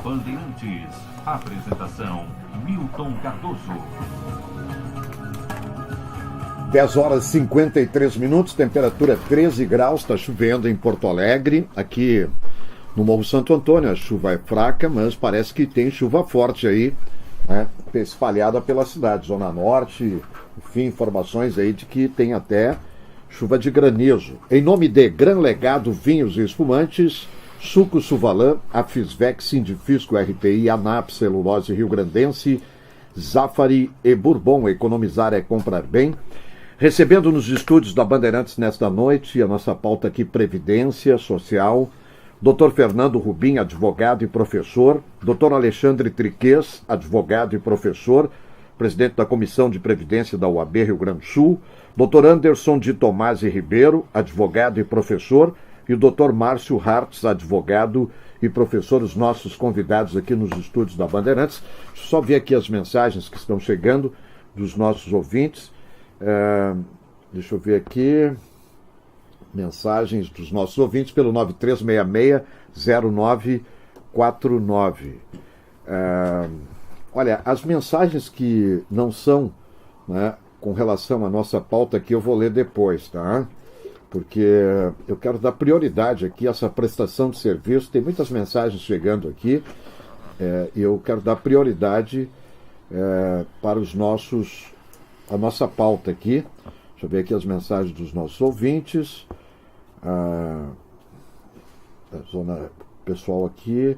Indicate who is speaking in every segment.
Speaker 1: Bandeirantes, apresentação Milton Cardoso.
Speaker 2: 10 horas e 53 minutos, temperatura 13 graus, está chovendo em Porto Alegre. Aqui no Morro Santo Antônio a chuva é fraca, mas parece que tem chuva forte aí, né, espalhada pela cidade, Zona Norte, enfim, informações aí de que tem até chuva de granizo. Em nome de Gran Legado Vinhos e Espumantes, Suco Suvalã, Afisvex, Sindifisco, RPI, ANAP, Celulose Rio Grandense, Zafari e Bourbon. Economizar é comprar bem. Recebendo nos estúdios da Bandeirantes nesta noite, a nossa pauta aqui, Previdência Social, Dr. Fernando Rubim, advogado e professor, Dr. Alexandre Triquez, advogado e professor, presidente da Comissão de Previdência da UAB Rio Grande do Sul, Dr. Anderson de Tomasi Ribeiro, advogado e professor, e o Dr. Márcio Hartz, advogado e professor, os nossos convidados aqui nos estúdios da Bandeirantes. Deixa eu só ver aqui as mensagens que estão chegando dos nossos ouvintes. Deixa eu ver aqui. Mensagens dos nossos ouvintes pelo 9366-0949. Olha, as mensagens que não são, né, com relação à nossa pauta aqui, eu vou ler depois, tá? Porque eu quero dar prioridade aqui a essa prestação de serviço. Tem muitas mensagens chegando aqui, e eu quero dar prioridade para a nossa pauta aqui. Deixa eu ver aqui as mensagens dos nossos ouvintes. Da zona pessoal aqui,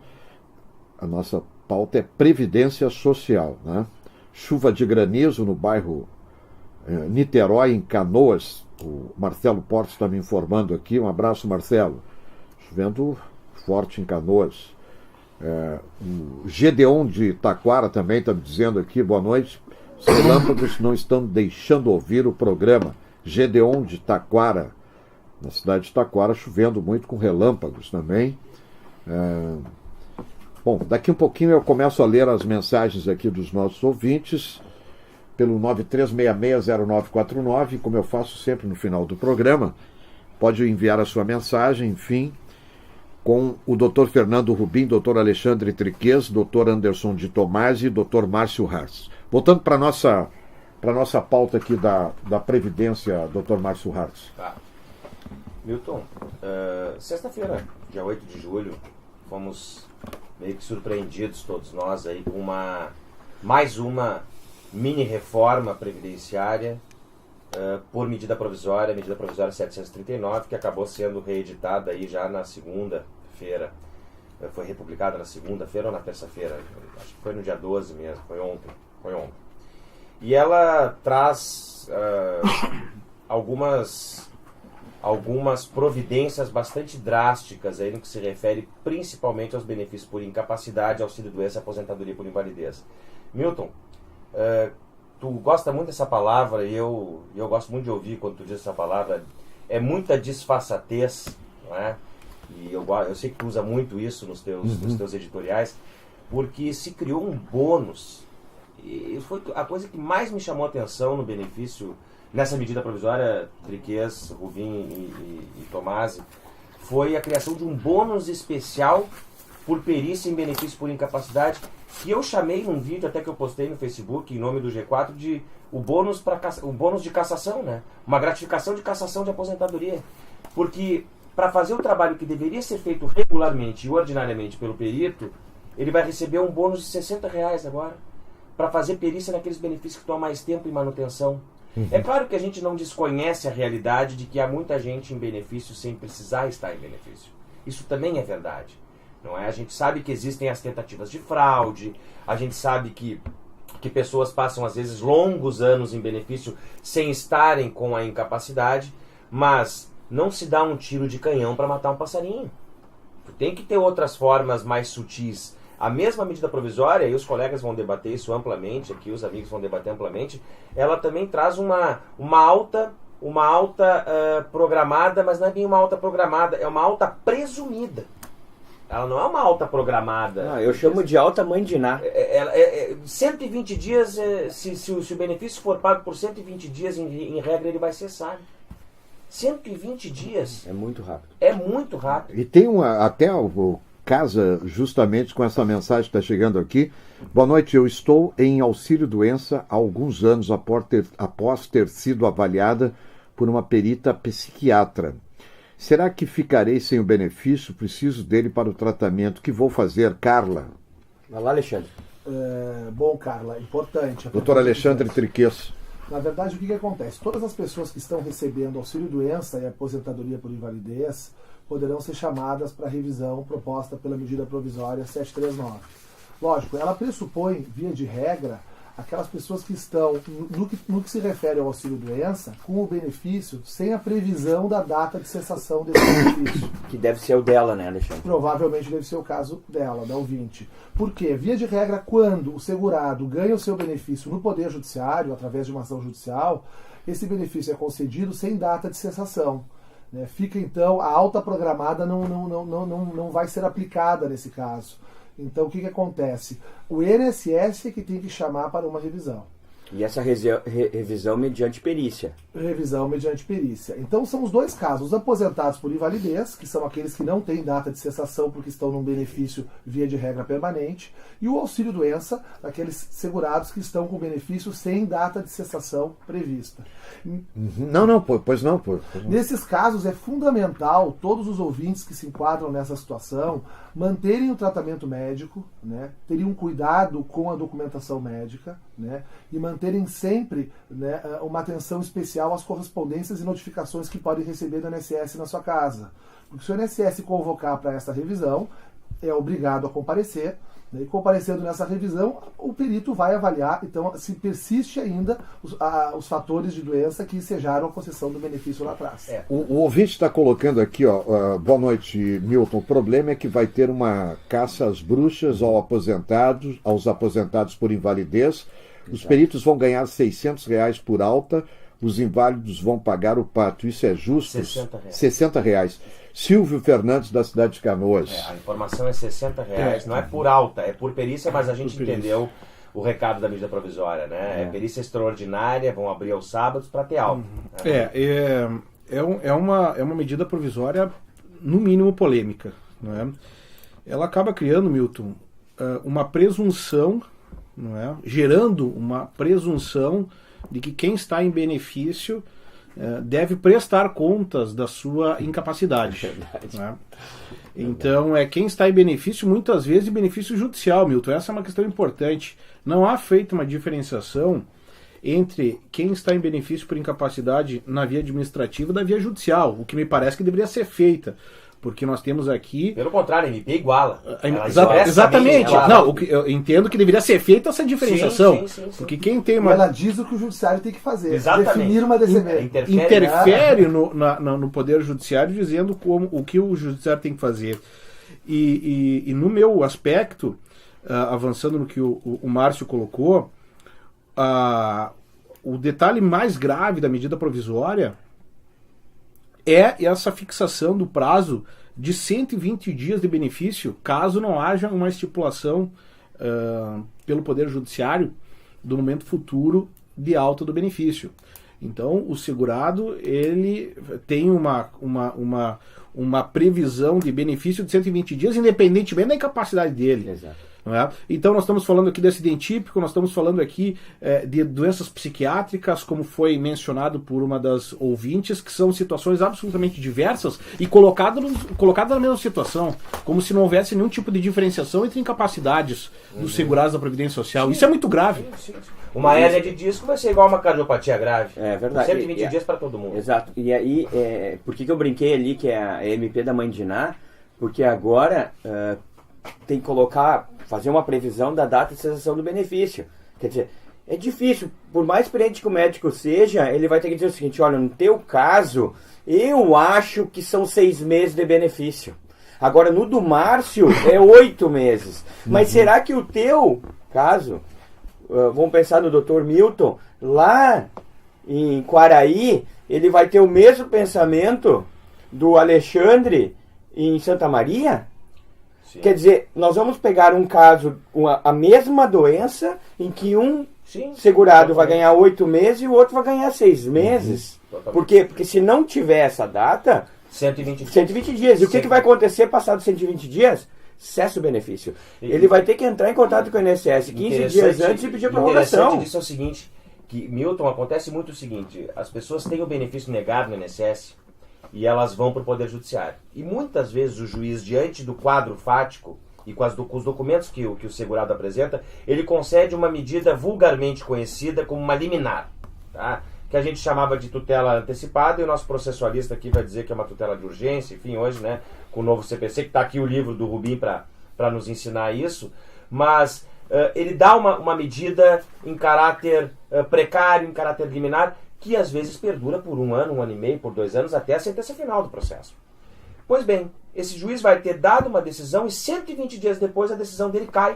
Speaker 2: a nossa pauta é Previdência Social, né? Chuva de granizo no bairro Niterói, em Canoas. O Marcelo Portes está me informando aqui. Um abraço, Marcelo. Chovendo forte em Canoas. O Gedeon de Taquara também está me dizendo aqui, boa noite. Os relâmpagos não estão deixando ouvir o programa. Gedeon de Taquara, na cidade de Taquara, chovendo muito com relâmpagos também. Bom, daqui um pouquinho eu começo a ler as mensagens aqui dos nossos ouvintes pelo 93660949, como eu faço sempre no final do programa. Pode enviar a sua mensagem, enfim, com o Dr. Fernando Rubim, Dr. Alexandre Triquez, Dr. Anderson de Tomasi e Dr. Márcio Hartz. Voltando para a nossa pauta aqui da Previdência, Dr. Márcio Hartz.
Speaker 3: Tá. Milton, sexta-feira, dia 8 de julho, fomos meio que surpreendidos todos nós aí com mais uma mini reforma previdenciária por medida provisória 739, que acabou sendo reeditada aí já na segunda-feira. Foi republicada na segunda-feira ou na terça-feira? Acho que foi no dia 12 mesmo, foi ontem. E ela traz algumas providências bastante drásticas aí no que se refere principalmente aos benefícios por incapacidade, auxílio-doença, aposentadoria por invalidez. Milton, tu gosta muito dessa palavra e eu gosto muito de ouvir quando tu diz essa palavra. É muita disfarçatez, não é? E eu sei que tu usa muito isso nos teus editoriais, porque se criou um bônus. E foi a coisa que mais me chamou a atenção no benefício, nessa medida provisória, Triquez, Rubim e Tomasi, foi a criação de um bônus especial por perícia em benefício por incapacidade, que eu chamei num vídeo até que eu postei no Facebook, em nome do G4, de o bônus de cassação, né? Uma gratificação de cassação de aposentadoria. Porque para fazer o trabalho que deveria ser feito regularmente e ordinariamente pelo perito, ele vai receber um bônus de R$60 agora, para fazer perícia naqueles benefícios que estão há mais tempo em manutenção. É claro que a gente não desconhece a realidade de que há muita gente em benefício sem precisar estar em benefício. Isso também é verdade, não é? A gente sabe que existem as tentativas de fraude, a gente sabe que pessoas passam às vezes longos anos em benefício sem estarem com a incapacidade, mas não se dá um tiro de canhão para matar um passarinho. Tem que ter outras formas mais sutis. A mesma medida provisória, e os colegas vão debater isso amplamente, aqui os amigos vão debater amplamente, ela também traz uma alta programada, mas não é bem uma alta programada, é uma alta presumida. Ela não é uma alta programada.
Speaker 4: Não, eu chamo de alta mãe de Ná.
Speaker 3: 120 dias, se o benefício for pago por 120 dias, em regra, ele vai cessar. 120 dias.
Speaker 4: É muito rápido.
Speaker 3: É muito rápido.
Speaker 2: E tem até o casa justamente com essa mensagem que está chegando aqui. Boa noite, eu estou em auxílio-doença há alguns anos após ter sido avaliada por uma perita psiquiatra. Será que ficarei sem o benefício? Preciso dele para o tratamento. O que vou fazer, Carla?
Speaker 4: Vai lá, Alexandre.
Speaker 5: Bom, Carla, importante.
Speaker 2: Doutor Alexandre Triqueço.
Speaker 5: Na verdade, o que acontece? Todas as pessoas que estão recebendo auxílio-doença e aposentadoria por invalidez poderão ser chamadas para a revisão proposta pela medida provisória 739. Lógico, ela pressupõe, via de regra, aquelas pessoas que estão, no que se refere ao auxílio-doença, com o benefício sem a previsão da data de cessação desse benefício.
Speaker 4: Que deve ser o dela, né, Alexandre?
Speaker 5: Provavelmente deve ser o caso dela, da ouvinte. Por quê? Via de regra, quando o segurado ganha o seu benefício no Poder Judiciário, através de uma ação judicial, esse benefício é concedido sem data de cessação. Né? Fica, então, a alta programada não vai ser aplicada nesse caso. Então, o que acontece? O INSS é que tem que chamar para uma revisão.
Speaker 4: E essa revisão mediante perícia.
Speaker 5: Revisão mediante perícia. Então, são os dois casos. Os aposentados por invalidez, que são aqueles que não têm data de cessação porque estão num benefício via de regra permanente, e o auxílio-doença, aqueles segurados que estão com benefício sem data de cessação prevista.
Speaker 2: Pois não.
Speaker 5: Nesses casos, é fundamental todos os ouvintes que se enquadram nessa situação manterem o tratamento médico, né, terem um cuidado com a documentação médica, né, e manterem sempre, né, uma atenção especial às correspondências e notificações que podem receber do INSS na sua casa. Porque se o INSS convocar para essa revisão, é obrigado a comparecer, né, e comparecendo nessa revisão, o perito vai avaliar, então, se persiste ainda os fatores de doença que ensejaram a concessão do benefício lá atrás.
Speaker 2: O ouvinte está colocando aqui, boa noite, Milton. O problema é que vai ter uma caça às bruxas aos aposentados por invalidez. Os peritos vão ganhar R$600 por alta, os inválidos vão pagar o pato. Isso é justo? R$60. Silvio Fernandes, da cidade de Canoas.
Speaker 3: A informação é R$60, não é por alta, é por perícia, mas a gente entendeu o recado da medida provisória, né? É perícia extraordinária, vão abrir aos sábados para ter alta.
Speaker 6: É uma medida provisória, no mínimo, polêmica. Não é? Ela acaba criando, Milton, uma presunção, não é? Gerando uma presunção de que quem está em benefício deve prestar contas da sua incapacidade. Né? Então, quem está em benefício, muitas vezes, em benefício judicial, Milton. Essa é uma questão importante. Não há feito uma diferenciação entre quem está em benefício por incapacidade na via administrativa e da via judicial, o que me parece que deveria ser feita. Porque nós temos aqui...
Speaker 3: Pelo contrário, a MP iguala.
Speaker 6: Exatamente. Não, eu entendo que deveria ser feita essa diferenciação. Sim. Porque quem tem uma...
Speaker 5: Ela diz o que o judiciário tem que fazer.
Speaker 3: Exatamente.
Speaker 5: Definir uma decisão.
Speaker 6: Interfere no Poder Judiciário dizendo o que o Judiciário tem que fazer. E no meu aspecto, avançando no que o Márcio colocou, o detalhe mais grave da medida provisória é essa fixação do prazo de 120 dias de benefício, caso não haja uma estipulação pelo Poder Judiciário do momento futuro de alta do benefício. Então, o segurado ele tem uma previsão de benefício de 120 dias, independentemente da incapacidade dele.
Speaker 4: Exato.
Speaker 6: Não é? Então nós estamos falando aqui de acidente típico, nós estamos falando aqui de doenças psiquiátricas, como foi mencionado por uma das ouvintes, que são situações absolutamente diversas e colocadas na mesma situação, como se não houvesse nenhum tipo de diferenciação entre incapacidades dos segurados da Previdência Social. Isso é muito grave.
Speaker 3: Sim. Uma hérnia de disco vai ser igual uma cardiopatia grave.
Speaker 4: É verdade.
Speaker 3: 120 dias para todo mundo.
Speaker 4: Exato. E aí, por que eu brinquei ali que é a MP da mãe de Ná? Porque agora tem que fazer uma previsão da data de cessação do benefício. Quer dizer, é difícil, por mais experiente que o médico seja, ele vai ter que dizer o seguinte: olha, no teu caso, eu acho que são 6 meses de benefício. Agora, no do Márcio, é 8 meses. Mas será que o teu caso, vamos pensar no Dr. Milton, lá em Quaraí, ele vai ter o mesmo pensamento do Alexandre em Santa Maria?
Speaker 3: Sim.
Speaker 4: Quer dizer, nós vamos pegar um caso, a mesma doença, em que um
Speaker 3: Sim,
Speaker 4: segurado vai ganhar 8 meses e o outro vai ganhar 6 meses.
Speaker 3: Totalmente.
Speaker 4: Por quê? Porque se não tiver essa data,
Speaker 3: 120 dias.
Speaker 4: 120 dias. E o que vai acontecer passado 120 dias? Cessa o benefício. Ele vai ter que entrar em contato com o INSS 15 dias antes e pedir a prorrogação.
Speaker 3: Interessante disso é o seguinte, que, Milton, acontece muito o seguinte, as pessoas têm o benefício negado no INSS e elas vão para o Poder Judiciário. E muitas vezes o juiz, diante do quadro fático e com os documentos que o segurado apresenta, ele concede uma medida vulgarmente conhecida como uma liminar, tá? Que a gente chamava de tutela antecipada, e o nosso processualista aqui vai dizer que é uma tutela de urgência, enfim, hoje, né, com o novo CPC, que está aqui o livro do Rubim para nos ensinar isso, mas ele dá uma medida em caráter precário, em caráter liminar, que às vezes perdura por 1 ano, 1 ano e meio, por 2 anos, até a sentença final do processo. Pois bem, esse juiz vai ter dado uma decisão e 120 dias depois a decisão dele cai,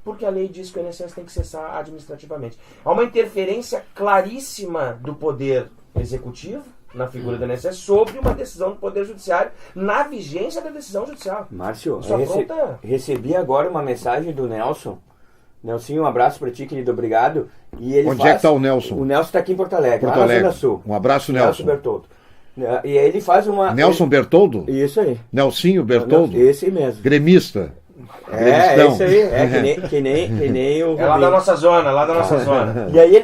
Speaker 3: porque a lei diz que o INSS tem que cessar administrativamente. Há uma interferência claríssima do poder executivo, na figura do INSS, sobre uma decisão do Poder Judiciário, na vigência da decisão judicial.
Speaker 4: Márcio,
Speaker 3: Isso afronta...
Speaker 4: recebi agora uma mensagem do Nelson. Nelsinho, um abraço para ti, querido, obrigado. E ele
Speaker 2: Onde é que está o Nelson?
Speaker 4: O Nelson está aqui em Porto Alegre,
Speaker 2: Porto
Speaker 4: lá
Speaker 2: Alegre.
Speaker 4: na Zona Sul.
Speaker 2: Um abraço, Nelson.
Speaker 4: Bertoldo. E aí ele faz uma...
Speaker 2: Nelson Bertoldo?
Speaker 4: Isso aí.
Speaker 2: Nelsinho Bertoldo?
Speaker 4: Esse mesmo.
Speaker 2: Gremista.
Speaker 4: É isso aí. Que nem o...
Speaker 3: É lá da nossa zona,
Speaker 4: E aí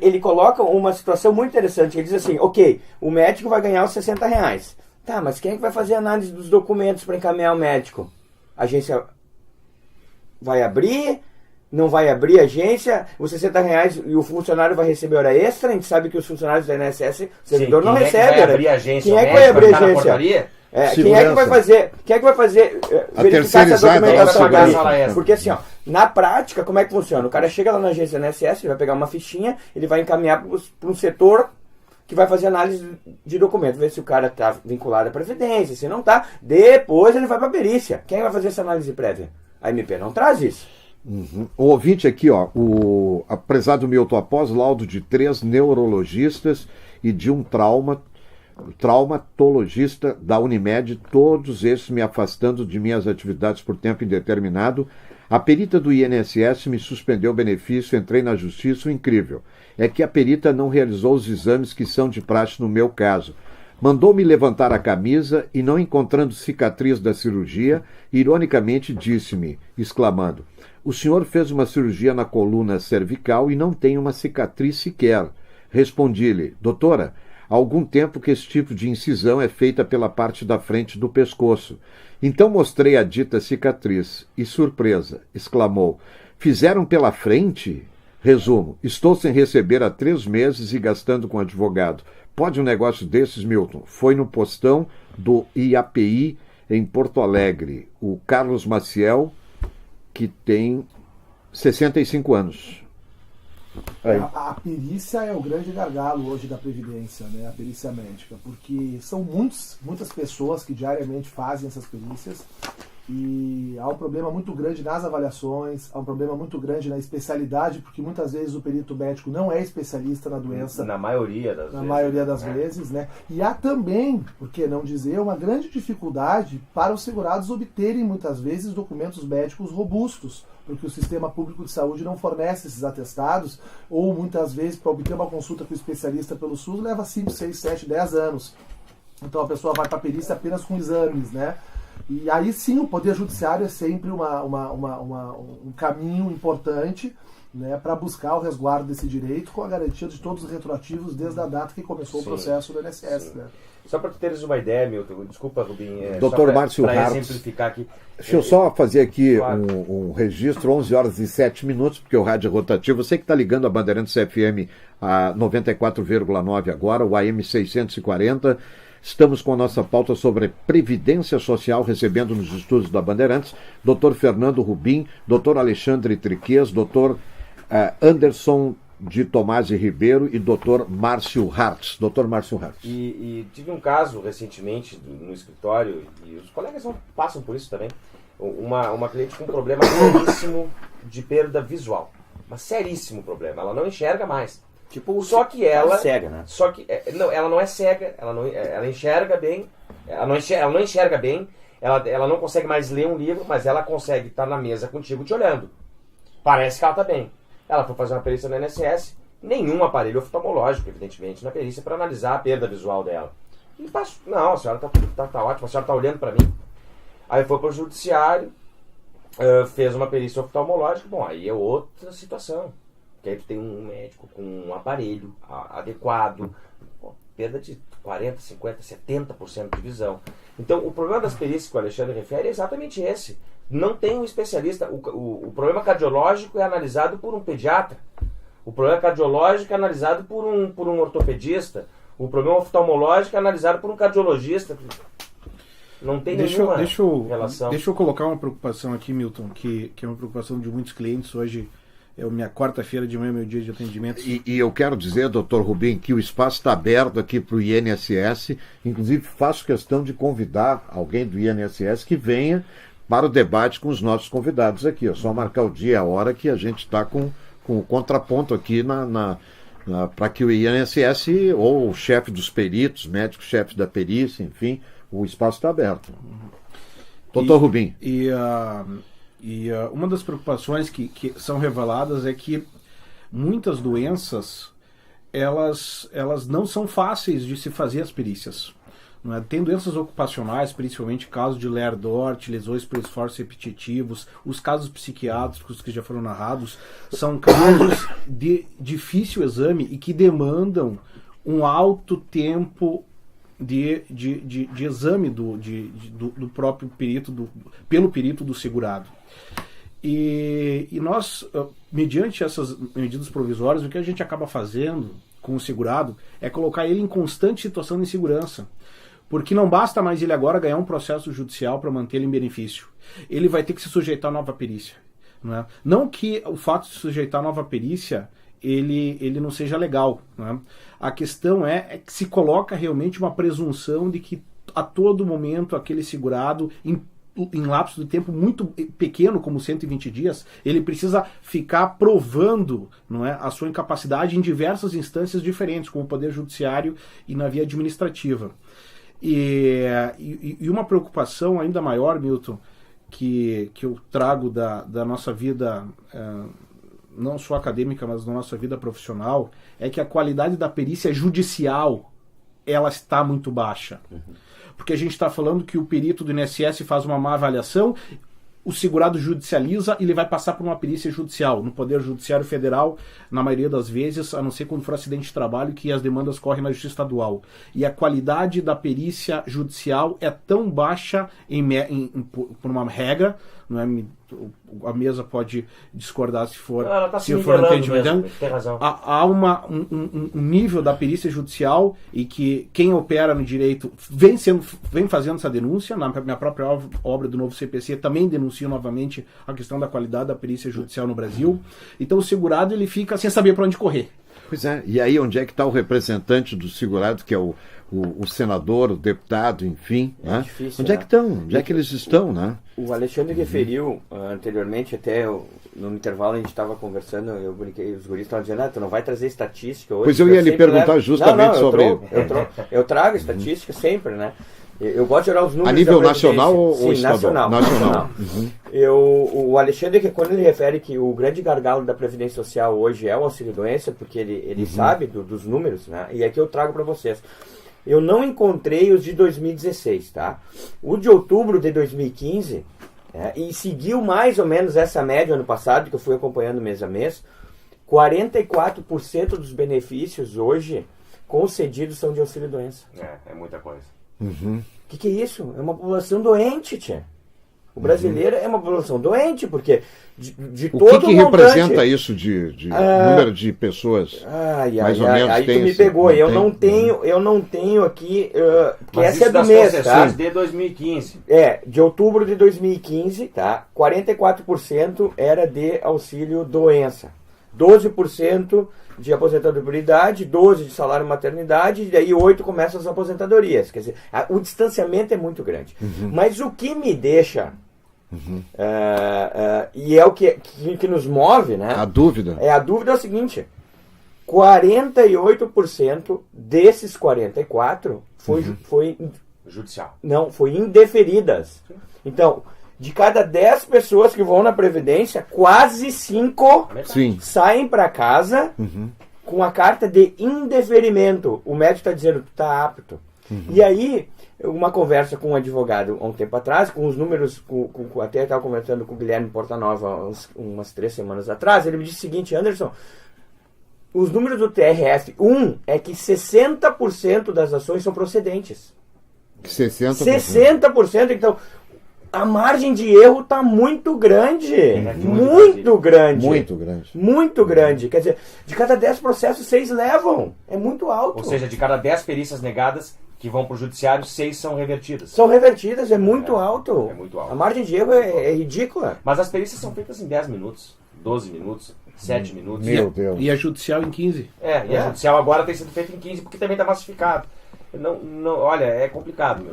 Speaker 4: ele coloca uma situação muito interessante. Ele diz assim, ok, o médico vai ganhar os R$60. Tá, mas quem é que vai fazer a análise dos documentos para encaminhar o médico? A agência vai abrir... Não vai abrir a agência, os R$60 e o funcionário vai receber hora extra. A gente sabe que os funcionários da INSS, o servidor não recebe.
Speaker 3: Quem é que vai abrir a agência?
Speaker 4: Quem é que vai abrir a agência? Quem é que vai fazer verificar essa documentação dele? Porque assim, ó, na prática, como é que funciona? O cara chega lá na agência da INSS, ele vai pegar uma fichinha, ele vai encaminhar para um setor que vai fazer análise de documento, ver se o cara está vinculado à Previdência, se não está. Depois ele vai para a perícia. Quem vai fazer essa análise prévia? A MP não traz isso.
Speaker 2: Uhum. O ouvinte aqui, ó, o prezado Milton, após laudo de 3 neurologistas e de um traumatologista da Unimed, todos esses me afastando de minhas atividades por tempo indeterminado, a perita do INSS me suspendeu o benefício, entrei na justiça. O incrível é que a perita não realizou os exames que são de praxe no meu caso. Mandou-me levantar a camisa e, não encontrando cicatriz da cirurgia, ironicamente disse-me, exclamando: "O senhor fez uma cirurgia na coluna cervical e não tem uma cicatriz sequer." Respondi-lhe: "Doutora, há algum tempo que esse tipo de incisão é feita pela parte da frente do pescoço." Então mostrei a dita cicatriz e, surpresa, exclamou: "Fizeram pela frente?" Resumo: estou sem receber há 3 meses e gastando com advogado. Pode um negócio desses, Milton? Foi no postão do IAPI em Porto Alegre. O Carlos Maciel, que tem 65 anos.
Speaker 5: A perícia é o grande gargalo hoje da Previdência, né? A perícia médica, porque são muitas pessoas que diariamente fazem essas perícias e há um problema muito grande nas avaliações, há um problema muito grande na especialidade, porque muitas vezes o perito médico não é especialista na doença.
Speaker 3: Na maioria das
Speaker 5: vezes, né? E há também, por que não dizer, uma grande dificuldade para os segurados obterem muitas vezes documentos médicos robustos, porque o sistema público de saúde não fornece esses atestados, ou muitas vezes para obter uma consulta com o especialista pelo SUS leva 5, 6, 7, 10 anos. Então a pessoa vai para a perícia apenas com exames, né? E aí sim o Poder Judiciário é sempre um caminho importante, né, para buscar o resguardo desse direito com a garantia de todos os retroativos desde a data que começou o processo do INSS. Né?
Speaker 3: Só para teres uma ideia, Milton, desculpa, Rubim,
Speaker 2: Dr. Márcio Hartz,
Speaker 3: exemplificar aqui.
Speaker 2: Deixa eu só fazer aqui um registro, 11 horas e 7 minutos, porque o rádio é rotativo. Você que está ligando a Bandeirantes FM a 94,9 agora, o AM 640. Estamos com a nossa pauta sobre Previdência Social, recebendo nos estúdios da Bandeirantes Dr. Fernando Rubim, Dr. Alexandre Triquez, Dr. Anderson de Tomás Ribeiro e Dr. Márcio Hartz. Dr. Márcio Hartz.
Speaker 3: E tive um caso recentemente no escritório, e os colegas passam por isso também, uma cliente com um problema seríssimo de perda visual. Mas seríssimo problema, ela não enxerga mais.
Speaker 4: Tipo,
Speaker 3: só que ela
Speaker 4: é cega, né?
Speaker 3: Só que não, ela não é cega, ela enxerga bem, ela não enxerga bem, Ela não consegue mais ler um livro, mas ela consegue estar na mesa contigo te olhando. Parece que ela está bem. Ela foi fazer uma perícia no INSS, nenhum aparelho oftalmológico, evidentemente, na perícia para analisar a perda visual dela. E passou, não, a senhora tá ótima, a senhora está olhando para mim. Aí foi para o judiciário, fez uma perícia oftalmológica, bom, aí é outra situação. Porque aí tu tem um médico com um aparelho adequado, perda de 40%, 50%, 70% de visão. Então, o problema das perícias que o Alexandre refere é exatamente esse. Não tem um especialista. O problema cardiológico é analisado por um pediatra. O problema cardiológico é analisado por um ortopedista. O problema oftalmológico é analisado por um cardiologista. Não tem nenhuma relação.
Speaker 6: Deixa eu colocar uma preocupação aqui, Milton, que é uma preocupação de muitos clientes. Hoje é a minha quarta-feira de manhã, meu dia de atendimento.
Speaker 2: E eu quero dizer, doutor Rubim, que o espaço está aberto aqui para o INSS. Inclusive, faço questão de convidar alguém do INSS que venha para o debate com os nossos convidados aqui. É só marcar o dia e a hora que a gente está com o contraponto aqui para que o INSS, ou o chefe dos peritos, médico, chefe da perícia, enfim, o espaço está aberto. Doutor Rubim.
Speaker 6: E uma das preocupações que são reveladas é que muitas doenças elas não são fáceis de se fazer as perícias. Não é? Tem doenças ocupacionais, principalmente casos de Lehrer-Dort, lesões por esforços repetitivos, os casos psiquiátricos que já foram narrados, são casos de difícil exame e que demandam um alto tempo de exame do próprio perito, pelo perito do segurado. E nós, mediante essas medidas provisórias, o que a gente acaba fazendo com o segurado é colocar ele em constante situação de insegurança. Porque não basta mais ele agora ganhar um processo judicial para mantê-lo em benefício. Ele vai ter que se sujeitar a nova perícia. Não é? Não que o fato de se sujeitar a nova perícia ele não seja legal. Não é? A questão é que se coloca realmente uma presunção de que a todo momento aquele segurado, em lapso de tempo muito pequeno, como 120 dias, ele precisa ficar provando, não é, a sua incapacidade em diversas instâncias diferentes, como o Poder Judiciário e na via administrativa. E uma preocupação ainda maior, Milton, que eu trago da nossa vida, não só acadêmica, mas da nossa vida profissional, é que a qualidade da perícia judicial ela está muito baixa. Porque a gente está falando que o perito do INSS faz uma má avaliação, o segurado judicializa e ele vai passar por uma perícia judicial. No Poder Judiciário Federal, na maioria das vezes, a não ser quando for acidente de trabalho, que as demandas correm na Justiça Estadual. E a qualidade da perícia judicial é tão baixa por uma regra, não é? A mesa pode discordar se for entendimento.
Speaker 3: Tem razão.
Speaker 6: Há um nível da perícia judicial e que quem opera no direito vem fazendo essa denúncia. Na minha própria obra do novo CPC também denuncio novamente a questão da qualidade da perícia judicial no Brasil. Então o segurado ele fica sem saber para onde correr.
Speaker 2: Pois é, e aí onde é que está o representante do segurado, que é o senador, o deputado, enfim, né?
Speaker 4: Difícil,
Speaker 2: onde é que estão? Onde é que eles estão, né?
Speaker 4: O Alexandre referiu anteriormente, até no intervalo a gente estava conversando, eu brinquei, os guris estavam dizendo, tu não vai trazer estatística hoje.
Speaker 2: Pois eu ia lhe perguntar justamente sobre...
Speaker 4: Eu trago estatística sempre, né? Eu gosto de olhar os números.
Speaker 2: A nível nacional ou
Speaker 4: estadual? Nacional. O Alexandre, quando ele refere que o grande gargalo da Previdência Social hoje é o auxílio-doença, porque ele sabe dos números, né? E aqui eu trago para vocês. Eu não encontrei os de 2016, tá? O de outubro de 2015, e seguiu mais ou menos essa média ano passado, que eu fui acompanhando mês a mês, 44% dos benefícios hoje concedidos são de auxílio-doença.
Speaker 3: É muita coisa.
Speaker 2: Uhum.
Speaker 4: O que é isso? É uma população doente, tia. O brasileiro é uma população doente, porque de todo
Speaker 2: o que representa isso de número de pessoas? Mais ou menos.
Speaker 4: Aí tu me pegou. Eu não tenho aqui. Porque essa é do mês, tá?
Speaker 3: De 2015.
Speaker 4: De outubro de 2015, tá? 44% era de auxílio doença. 12% de aposentabilidade, 12% de salário maternidade, e daí 8% começam as aposentadorias. Quer dizer, o distanciamento é muito grande. Mas o que me deixa... e é o que nos move, né?
Speaker 2: A dúvida.
Speaker 4: A dúvida é o seguinte: 48% desses 44% foi
Speaker 3: Judicial.
Speaker 4: Não, foi indeferidas. Então, de cada 10 pessoas que vão na Previdência, quase 5
Speaker 2: Sim.
Speaker 4: saem para casa com a carta de indeferimento. O médico está dizendo que está apto. E aí, uma conversa com um advogado há um tempo atrás, com os números, até estava conversando com o Guilherme Portanova umas 3 semanas atrás, ele me disse o seguinte: Anderson, os números do TRF, é que 60% das ações são procedentes.
Speaker 2: 60%.
Speaker 4: 60%, então a margem de erro está muito grande. Muito grande.
Speaker 2: Muito grande.
Speaker 4: Muito grande. Quer dizer, de cada 10 processos, 6 levam. É muito alto.
Speaker 3: Ou seja, de cada 10 perícias negadas que vão para o judiciário, 6 são revertidas.
Speaker 4: São revertidas, é muito alto.
Speaker 3: É muito alto.
Speaker 4: A margem de erro é ridícula.
Speaker 3: Mas as perícias são feitas em 10 minutos, 12 minutos, 7 minutos.
Speaker 2: Meu Deus.
Speaker 6: E a judicial em 15.
Speaker 3: E a judicial agora tem sido feita em 15 porque também está massificado. Olha, é complicado,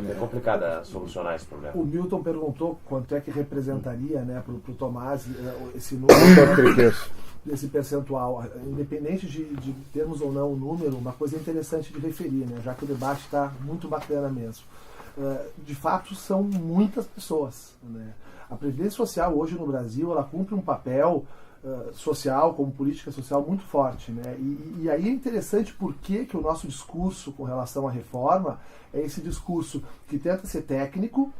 Speaker 3: solucionar esse problema.
Speaker 5: O Milton perguntou quanto é que representaria, né, para o Tomás esse número, esse percentual. Independente de termos ou não o número, uma coisa interessante de referir, né, já que o debate está muito bacana mesmo. De fato, são muitas pessoas, né? A Previdência Social hoje no Brasil, ela cumpre um papel social, como política social, muito forte, né? E aí é interessante porque que o nosso discurso com relação à reforma é esse discurso que tenta ser técnico,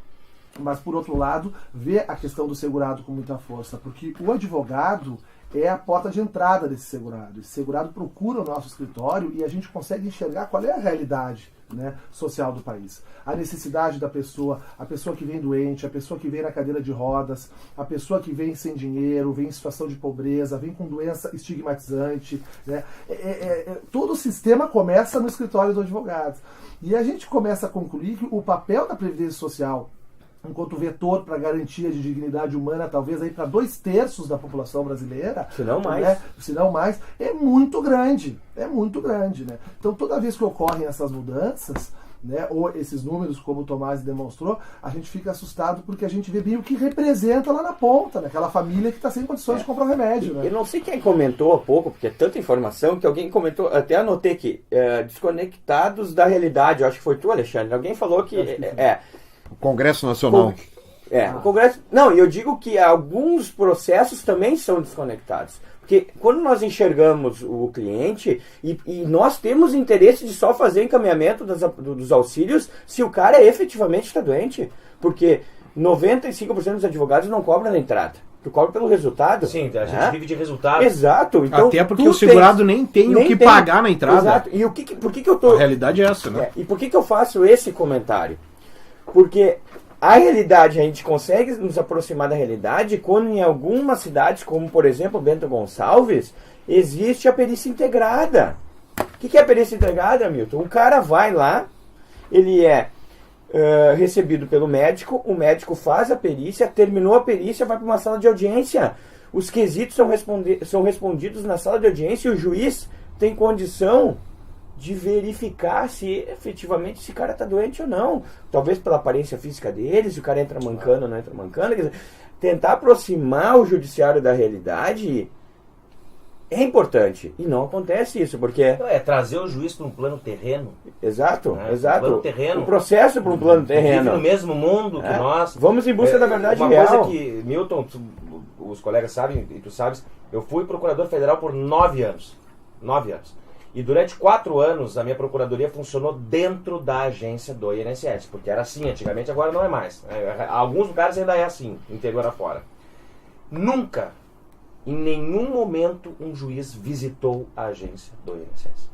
Speaker 5: mas por outro lado vê a questão do segurado com muita força, porque o advogado é a porta de entrada desse segurado. Esse segurado procura o nosso escritório e a gente consegue enxergar qual é a realidade, né, social do país. A necessidade da pessoa, a pessoa que vem doente, a pessoa que vem na cadeira de rodas, a pessoa que vem sem dinheiro, vem em situação de pobreza, vem com doença estigmatizante, né? Todo o sistema começa no escritório do advogado. E a gente começa a concluir que o papel da Previdência Social enquanto vetor para garantia de dignidade humana, talvez aí para 2/3 da população brasileira,
Speaker 4: se não mais,
Speaker 5: né? Se não mais, é muito grande, né? Então toda vez que ocorrem essas mudanças, né, ou esses números, como o Tomás demonstrou, a gente fica assustado porque a gente vê bem o que representa lá na ponta, naquela família que está sem condições de comprar um remédio, né?
Speaker 4: Eu não sei quem comentou há pouco, porque é tanta informação que alguém comentou, até anotei aqui, desconectados da realidade. Eu acho que foi tu, Alexandre. Alguém falou que
Speaker 2: Congresso Nacional.
Speaker 4: O Congresso. Não, e eu digo que alguns processos também são desconectados. Porque quando nós enxergamos o cliente e nós temos interesse de só fazer encaminhamento dos auxílios se o cara efetivamente está doente. Porque 95% dos advogados não cobram na entrada. Tu cobra pelo resultado.
Speaker 3: Sim, a gente vive de resultado.
Speaker 4: Exato. Então,
Speaker 6: até porque o segurado nem tem o que pagar na entrada.
Speaker 4: Exato. E por que eu tô...
Speaker 6: A realidade é essa, né?
Speaker 4: E por que eu faço esse comentário? Porque a realidade, a gente consegue nos aproximar da realidade quando em algumas cidades, como por exemplo Bento Gonçalves, existe a perícia integrada. O que é a perícia integrada, Milton? O cara vai lá, ele é recebido pelo médico, o médico faz a perícia, terminou a perícia, vai para uma sala de audiência. Os quesitos são respondidos na sala de audiência e o juiz tem condição de verificar se efetivamente esse cara está doente ou não. Talvez pela aparência física dele, se o cara entra mancando ou não entra mancando. Quer dizer, tentar aproximar o judiciário da realidade é importante. E não acontece isso, porque...
Speaker 3: trazer o juiz para um plano terreno.
Speaker 4: Exato,
Speaker 3: né?
Speaker 4: exato.
Speaker 3: Um plano terreno.
Speaker 4: O processo para um plano terreno.
Speaker 3: Vive no mesmo mundo que nós.
Speaker 4: Vamos em busca da verdade
Speaker 3: uma
Speaker 4: real.
Speaker 3: Uma coisa que, Milton, os colegas sabem, e tu sabes, eu fui procurador federal por 9 anos. 9 anos. E durante 4 anos a minha procuradoria funcionou dentro da agência do INSS, porque era assim antigamente, agora não é mais. Alguns lugares ainda é assim, interior afora. Nunca, em nenhum momento, um juiz visitou a agência do INSS.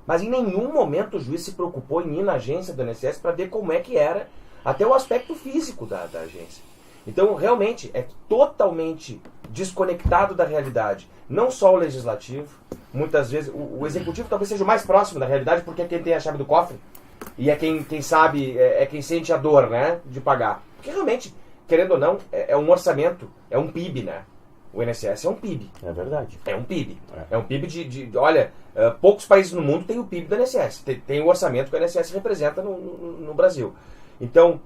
Speaker 3: Mas em nenhum momento o juiz se preocupou em ir na agência do INSS para ver como é que era, até o aspecto físico da agência. Então, realmente, é totalmente desconectado da realidade. Não só o legislativo, muitas vezes, o executivo talvez seja o mais próximo da realidade, porque é quem tem a chave do cofre, e é quem sabe, é quem sente a dor, né, de pagar. Porque realmente, querendo ou não, é um orçamento, é um PIB, né? O INSS é um PIB.
Speaker 4: É verdade.
Speaker 3: É um PIB. É um PIB olha, poucos países no mundo têm o PIB do INSS. Tem o orçamento que o INSS representa no Brasil. Então,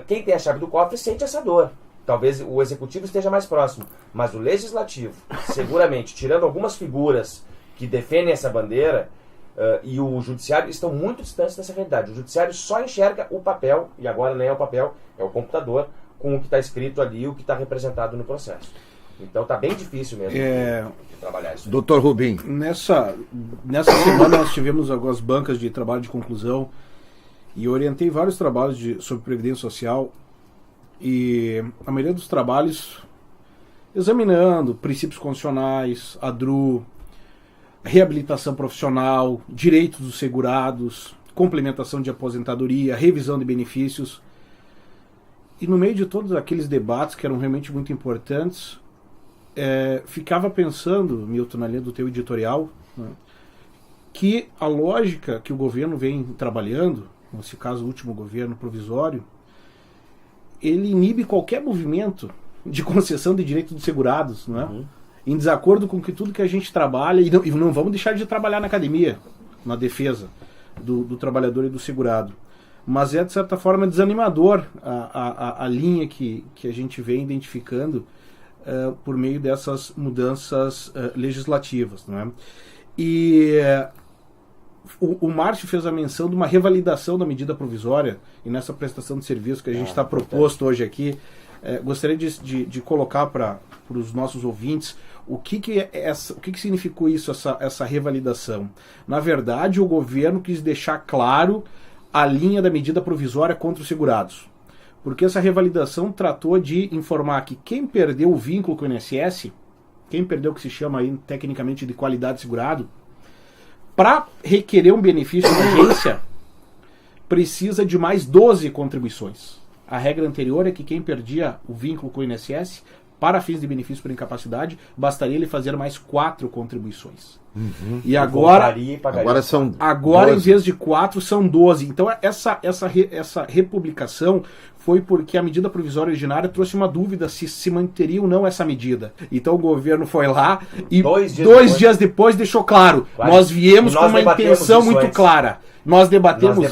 Speaker 3: quem tem a chave do cofre sente essa dor. Talvez o executivo esteja mais próximo, mas o legislativo, seguramente, tirando algumas figuras que defendem essa bandeira, e o judiciário estão muito distantes dessa realidade. O judiciário só enxerga o papel, e agora nem é o papel, é o computador, com o que está escrito ali, o que está representado no processo. Então está bem difícil mesmo de trabalhar isso.
Speaker 2: Doutor Rubim.
Speaker 6: Nessa semana nós tivemos algumas bancas de trabalho de conclusão e eu orientei vários trabalhos sobre Previdência Social, e a maioria dos trabalhos examinando princípios constitucionais, a DRU, reabilitação profissional, direitos dos segurados, complementação de aposentadoria, revisão de benefícios. E no meio de todos aqueles debates que eram realmente muito importantes, ficava pensando, Milton, na linha do teu editorial, né, que a lógica que o governo vem trabalhando, nesse caso o último governo provisório, ele inibe qualquer movimento de concessão de direitos dos segurados, não é? Em desacordo com tudo que a gente trabalha, e não vamos deixar de trabalhar na academia, na defesa do trabalhador e do segurado. Mas de certa forma, desanimador a linha que a gente vem identificando por meio dessas mudanças legislativas. Não é? E o Márcio fez a menção de uma revalidação da medida provisória, e nessa prestação de serviço que a gente está proposto hoje aqui, gostaria de colocar para os nossos ouvintes o que significou isso, essa revalidação. Na verdade, o governo quis deixar claro a linha da medida provisória contra os segurados, porque essa revalidação tratou de informar que quem perdeu o vínculo com o INSS, quem perdeu o que se chama aí, tecnicamente de qualidade segurado, para requerer um benefício da agência, precisa de mais 12 contribuições. A regra anterior é que quem perdia o vínculo com o INSS, para fins de benefício por incapacidade, bastaria ele fazer mais 4 contribuições. E agora
Speaker 2: são
Speaker 6: agora em vez de 4, são 12. Então essa republicação foi porque a medida provisória originária trouxe uma dúvida se manteria ou não essa medida. Então o governo foi lá e dois dias depois deixou claro. Nós viemos com uma intenção muito clara. Nós debatemos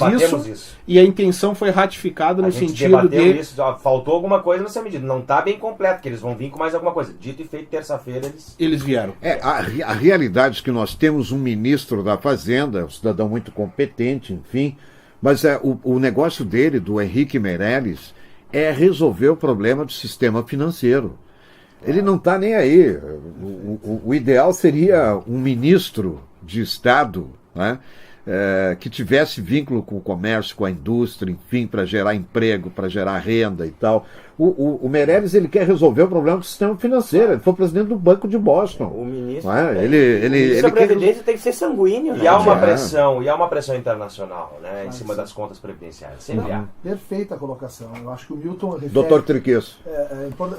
Speaker 6: isso e a intenção foi ratificada no sentido de...
Speaker 3: Isso, faltou alguma coisa nessa medida. Não está bem completo, que eles vão vir com mais alguma coisa. Dito e feito, terça-feira
Speaker 6: eles vieram.
Speaker 2: A realidade é que nós temos um ministro da Fazenda, um cidadão muito competente, enfim, mas o negócio dele, do Henrique Meirelles, é resolver o problema do sistema financeiro. Ele não está nem aí. O ideal seria um ministro de Estado, né, que tivesse vínculo com o comércio, com a indústria, enfim, para gerar emprego, para gerar renda e tal. O Meirelles, ele quer resolver o problema do sistema financeiro. Ele foi presidente do Banco de Boston.
Speaker 4: O ministro,
Speaker 2: ele
Speaker 4: a Previdência tem que ser sanguíneo.
Speaker 3: E há uma pressão internacional, né, em cima das contas previdenciárias. Sempre há.
Speaker 5: Perfeita a colocação. Eu acho que o Milton refere...
Speaker 2: Doutor Triqueso.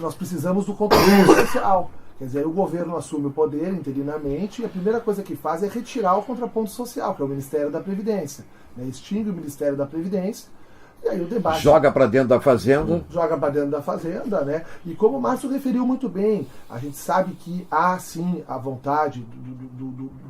Speaker 5: Nós precisamos do controle social. Quer dizer, o governo assume o poder interinamente e a primeira coisa que faz é retirar o contraponto social, que é o Ministério da Previdência. Né? Extingue o Ministério da Previdência e aí o debate...
Speaker 2: Joga para dentro da Fazenda.
Speaker 5: Joga para dentro da Fazenda, né? E como o Márcio referiu muito bem, a gente sabe que há, sim, a vontade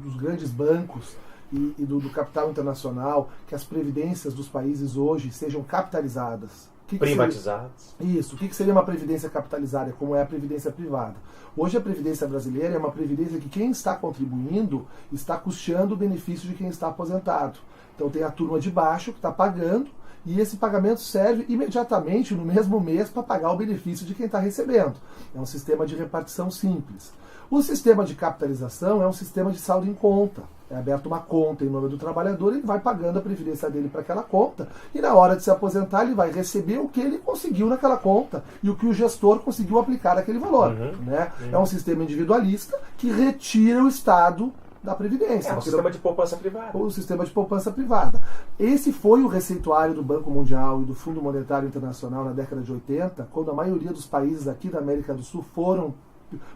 Speaker 5: dos grandes bancos e do capital internacional que as previdências dos países hoje sejam capitalizadas.
Speaker 3: Privatizadas.
Speaker 5: Isso. O que seria uma previdência capitalizada, como é a previdência privada? Hoje a previdência brasileira é uma previdência que quem está contribuindo está custeando o benefício de quem está aposentado. Então tem a turma de baixo que está pagando e esse pagamento serve imediatamente no mesmo mês para pagar o benefício de quem está recebendo. É um sistema de repartição simples. O sistema de capitalização é um sistema de saldo em conta. É aberta uma conta em nome do trabalhador, ele vai pagando a previdência dele para aquela conta e na hora de se aposentar ele vai receber o que ele conseguiu naquela conta e o que o gestor conseguiu aplicar naquele valor. Né? É um sistema individualista que retira o Estado da Previdência.
Speaker 3: É um sistema de poupança privada.
Speaker 5: O sistema de poupança privada. Esse foi o receituário do Banco Mundial e do Fundo Monetário Internacional na década de 80, quando a maioria dos países aqui da América do Sul foram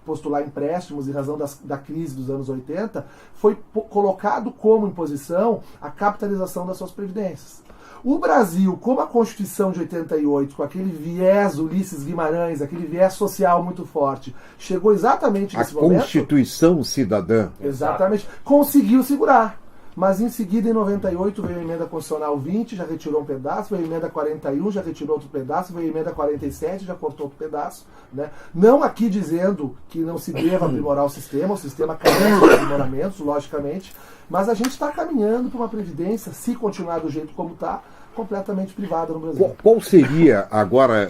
Speaker 5: postular empréstimos em razão da crise dos anos 80, foi colocado como imposição a capitalização das suas previdências. O Brasil, como a Constituição de 88, com aquele viés Ulisses Guimarães, aquele viés social muito forte, chegou exatamente nesse momento...
Speaker 2: A Constituição Cidadã.
Speaker 5: Exatamente. Conseguiu segurar. mas em seguida, em 98, veio a emenda constitucional 20, já retirou um pedaço, veio a emenda 41, já retirou outro pedaço, veio a emenda 47, já cortou outro pedaço. Né? Não aqui dizendo que não se deva aprimorar o sistema carece de aprimoramentos, logicamente, mas a gente está caminhando para uma previdência, se continuar do jeito como está, completamente privada no Brasil.
Speaker 2: Qual seria agora,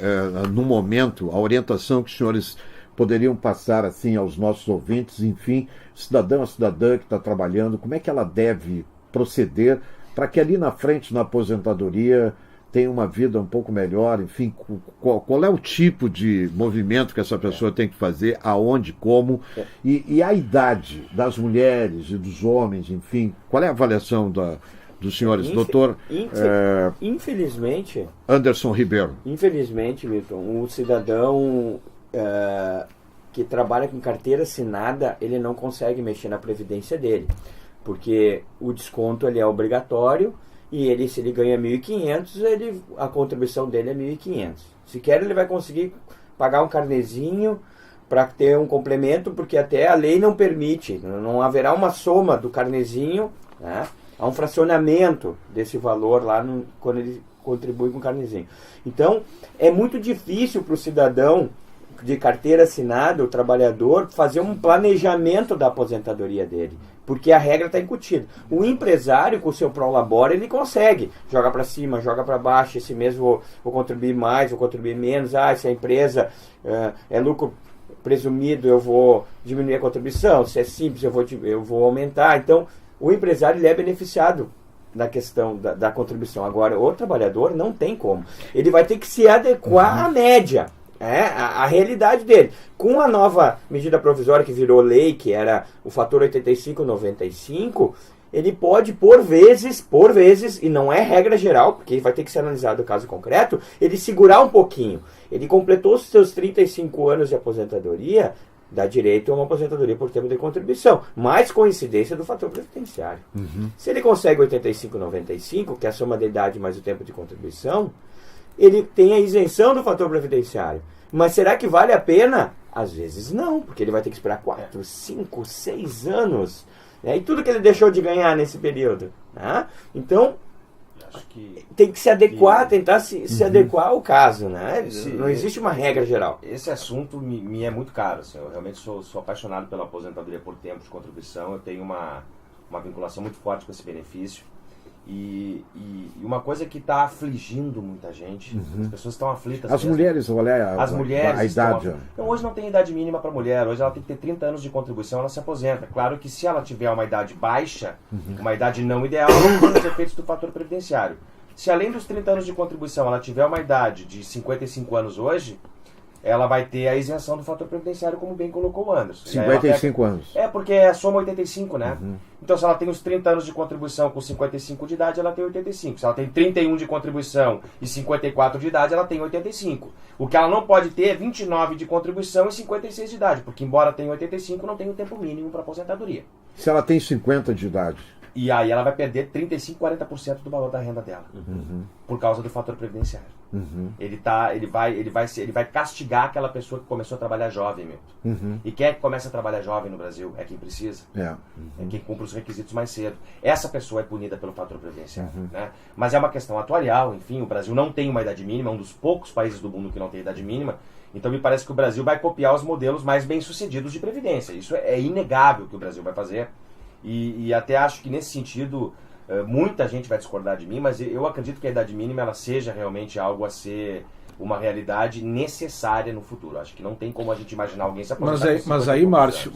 Speaker 2: no momento, a orientação que os senhores poderiam passar assim aos nossos ouvintes, enfim, cidadão a cidadã que está trabalhando, como é que ela deve proceder para que ali na frente, na aposentadoria, tenha uma vida um pouco melhor, enfim, qual é o tipo de movimento que essa pessoa tem que fazer, aonde, como, e a idade das mulheres e dos homens, enfim, qual é a avaliação dos senhores? Doutor
Speaker 4: Infelizmente,
Speaker 2: Anderson Ribeiro.
Speaker 4: Infelizmente, Milton, o cidadão que trabalha com carteira assinada, ele não consegue mexer na previdência dele, porque o desconto ele é obrigatório e se ele ganha 1.500, a contribuição dele é 1.500. Sequer ele vai conseguir pagar um carnezinho para ter um complemento, porque até a lei não permite, não haverá uma soma do carnezinho, né? Há um fracionamento desse valor lá quando ele contribui com o carnezinho. Então, é muito difícil para o cidadão de carteira assinada, o trabalhador, fazer um planejamento da aposentadoria dele, porque a regra está incutida. O empresário, com o seu prolabore, ele consegue. Joga para cima, joga para baixo, esse mês vou contribuir mais, vou contribuir menos, se a empresa é lucro presumido, eu vou diminuir a contribuição, se é simples, eu vou aumentar. Então, o empresário ele é beneficiado na questão da contribuição. Agora, o trabalhador não tem como. Ele vai ter que se adequar à média, a realidade dele. Com a nova medida provisória que virou lei, que era o fator 85-95, ele pode, por vezes, e não é regra geral, porque vai ter que ser analisado o caso concreto, ele segurar um pouquinho. Ele completou os seus 35 anos de aposentadoria, dá direito a uma aposentadoria por tempo de contribuição, mais coincidência do fator previdenciário. Se ele consegue 85-95, que é a soma da idade mais o tempo de contribuição, ele tem a isenção do fator previdenciário. Mas será que vale a pena? Às vezes não, porque ele vai ter que esperar 4, 5, 6 anos. Né? E tudo que ele deixou de ganhar nesse período. Né? Então, tem que se adequar, tentar se adequar ao caso. Né? Não existe uma regra geral.
Speaker 3: Esse assunto me é muito caro. Assim, eu realmente sou apaixonado pela aposentadoria por tempo de contribuição. Eu tenho uma vinculação muito forte com esse benefício. E uma coisa que está afligindo muita gente, as pessoas estão aflitas.
Speaker 2: As mulheres, olha a idade.
Speaker 3: Então, hoje não tem idade mínima para mulher, hoje ela tem que ter 30 anos de contribuição, ela se aposenta. Claro que se ela tiver uma idade baixa, uma idade não ideal, ela tem os efeitos do fator previdenciário. Se além dos 30 anos de contribuição ela tiver uma idade de 55 anos hoje, ela vai ter a isenção do fator previdenciário, como bem colocou o Anderson.
Speaker 2: 55 anos.
Speaker 3: Porque é soma 85, né? Então, se ela tem os 30 anos de contribuição com 55 de idade, ela tem 85. Se ela tem 31 de contribuição e 54 de idade, ela tem 85. O que ela não pode ter é 29 de contribuição e 56 de idade, porque embora tenha 85, não tem o tempo mínimo para aposentadoria.
Speaker 2: Se ela tem 50 de idade?
Speaker 3: E aí ela vai perder 35%, 40% do valor da renda dela. Por causa do fator previdenciário. Ele vai castigar aquela pessoa que começou a trabalhar jovem, Milton. E quem é que começa a trabalhar jovem no Brasil? É quem precisa. É quem cumpre os requisitos mais cedo. Essa pessoa é punida pelo fator previdenciário. Né? Mas é uma questão atuarial, enfim, o Brasil não tem uma idade mínima, é um dos poucos países do mundo que não tem idade mínima. Então me parece que o Brasil vai copiar os modelos mais bem-sucedidos de previdência. Isso é inegável que o Brasil vai fazer. E até acho que nesse sentido muita gente vai discordar de mim, mas eu acredito que a idade mínima ela seja realmente algo a ser uma realidade necessária no futuro. Acho que não tem como a gente imaginar alguém se aposentar.
Speaker 6: Mas aí, Márcio,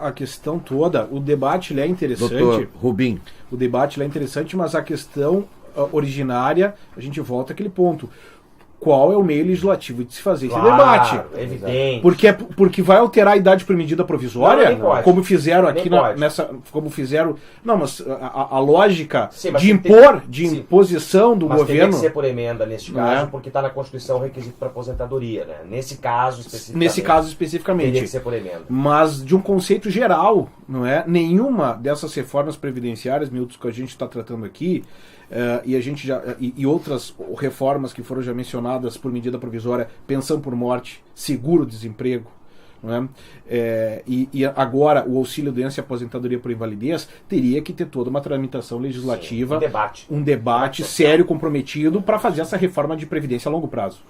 Speaker 6: a questão toda, o debate ele é interessante.
Speaker 2: Doutor Rubim.
Speaker 6: O debate ele é interessante, mas a questão originária, a gente volta àquele ponto. Qual é o meio legislativo de se fazer esse debate?
Speaker 3: Evidente.
Speaker 6: Porque vai alterar a idade por medida provisória, como fizeram aqui como fizeram. Não, mas a lógica de imposição do governo. Tem
Speaker 3: que ser por emenda neste caso, porque está na Constituição o requisito para aposentadoria, né? Nesse caso
Speaker 6: especificamente.
Speaker 3: Teria que ser por emenda.
Speaker 6: Mas de um conceito geral, não é? Nenhuma dessas reformas previdenciárias, Milton, que a gente está tratando aqui. E a gente e outras reformas que foram já mencionadas por medida provisória, pensão por morte, seguro-desemprego, né? E agora o auxílio doença e aposentadoria por invalidez teria que ter toda uma tramitação legislativa,
Speaker 3: Sim,
Speaker 6: um debate sério, comprometido para fazer essa reforma de previdência a longo prazo.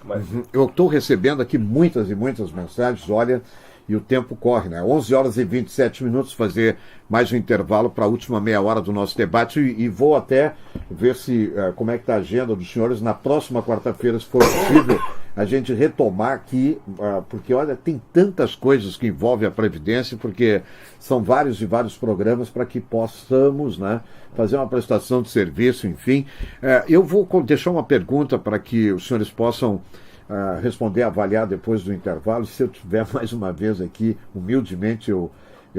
Speaker 2: Eu estou recebendo aqui muitas e muitas mensagens, olha, e o tempo corre, né? 11 horas e 27 minutos, fazer mais um intervalo para a última meia hora do nosso debate e vou até ver se como é que está a agenda dos senhores na próxima quarta-feira, se for possível, a gente retomar aqui, porque olha, tem tantas coisas que envolvem a Previdência, porque são vários e vários programas para que possamos, né, fazer uma prestação de serviço, enfim. Eu vou deixar uma pergunta para que os senhores possam responder, avaliar depois do intervalo. Se eu tiver mais uma vez aqui, humildemente, eu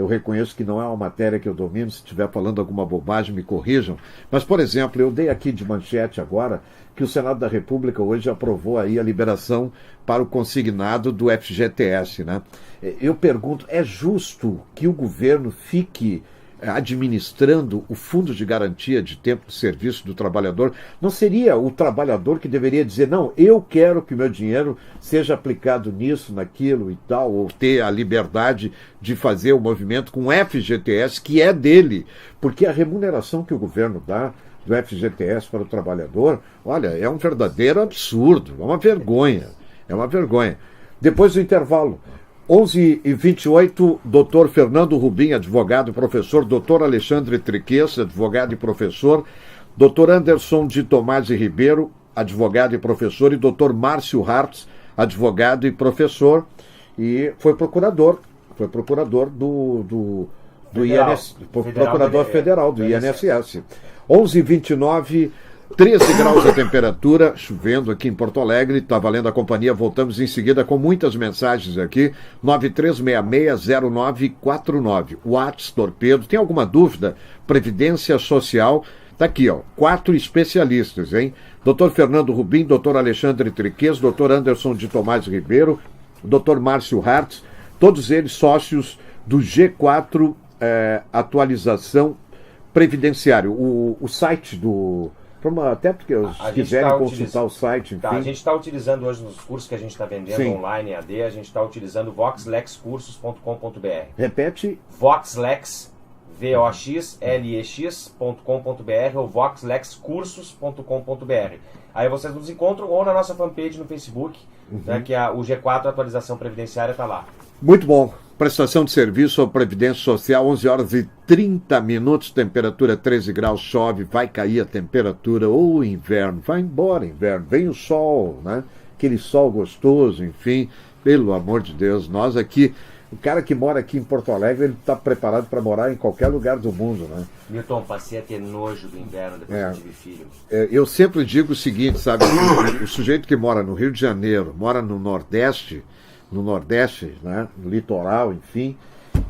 Speaker 2: reconheço que não é uma matéria que eu domino. Se estiver falando alguma bobagem, me corrijam. Mas, por exemplo, eu dei aqui de manchete agora que o Senado da República hoje aprovou aí a liberação para o consignado do FGTS, né? Eu pergunto, é justo que o governo fique administrando o fundo de garantia de tempo de serviço do trabalhador? Não seria o trabalhador que deveria dizer, não, eu quero que o meu dinheiro seja aplicado nisso, naquilo e tal, ou ter a liberdade de fazer o movimento com o FGTS, que é dele, porque a remuneração que o governo dá do FGTS para o trabalhador, olha, é um verdadeiro absurdo, é uma vergonha, Depois do intervalo, 11h28, doutor Fernando Rubim, advogado e professor, doutor Alexandre Triques, advogado e professor, doutor Anderson de Tomás e Ribeiro, advogado e professor, e doutor Márcio Hartz, advogado e professor, e foi procurador do INSS, procurador federal do INSS. 11h29, 13 graus a temperatura, chovendo aqui em Porto Alegre, está valendo a companhia, voltamos em seguida com muitas mensagens aqui, 93660949, Whats Torpedo, tem alguma dúvida? Previdência Social, tá aqui, ó, 4 especialistas, hein? Dr. Fernando Rubim, Dr. Alexandre Triques, Dr. Anderson de Tomás Ribeiro, Dr. Márcio Hartz, todos eles sócios do G4 Atualização Previdenciário, o site do... Até porque se quiserem consultar o site, enfim.
Speaker 3: A gente está utilizando hoje nos cursos que a gente está vendendo online, AD, a gente está utilizando voxlexcursos.com.br.
Speaker 2: Repete.
Speaker 3: Voxlex, voxlex.com.br ou voxlexcursos.com.br. Aí vocês nos encontram ou na nossa fanpage no Facebook, né, que o G4 Atualização Previdenciária está lá.
Speaker 2: Muito bom. Prestação de serviço ou Previdência Social, 11 horas e 30 minutos, temperatura 13 graus, chove, vai cair a temperatura, ou inverno, vai embora inverno, vem o sol, né? Aquele sol gostoso, enfim, pelo amor de Deus, nós aqui, o cara que mora aqui em Porto Alegre, ele está preparado para morar em qualquer lugar do mundo, né?
Speaker 3: Milton, passei a ter nojo do inverno depois que eu tive filho.
Speaker 2: Eu sempre digo o seguinte, sabe, o sujeito que mora no Rio de Janeiro, mora no Nordeste, né, no litoral, enfim,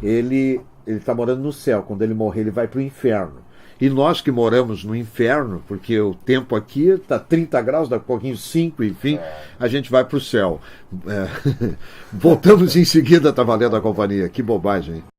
Speaker 2: ele está morando no céu. Quando ele morrer, ele vai para o inferno. E nós que moramos no inferno, porque o tempo aqui está 30 graus, daqui a pouquinho 5, enfim, a gente vai para o céu. Voltamos em seguida, tá valendo a companhia. Que bobagem, hein?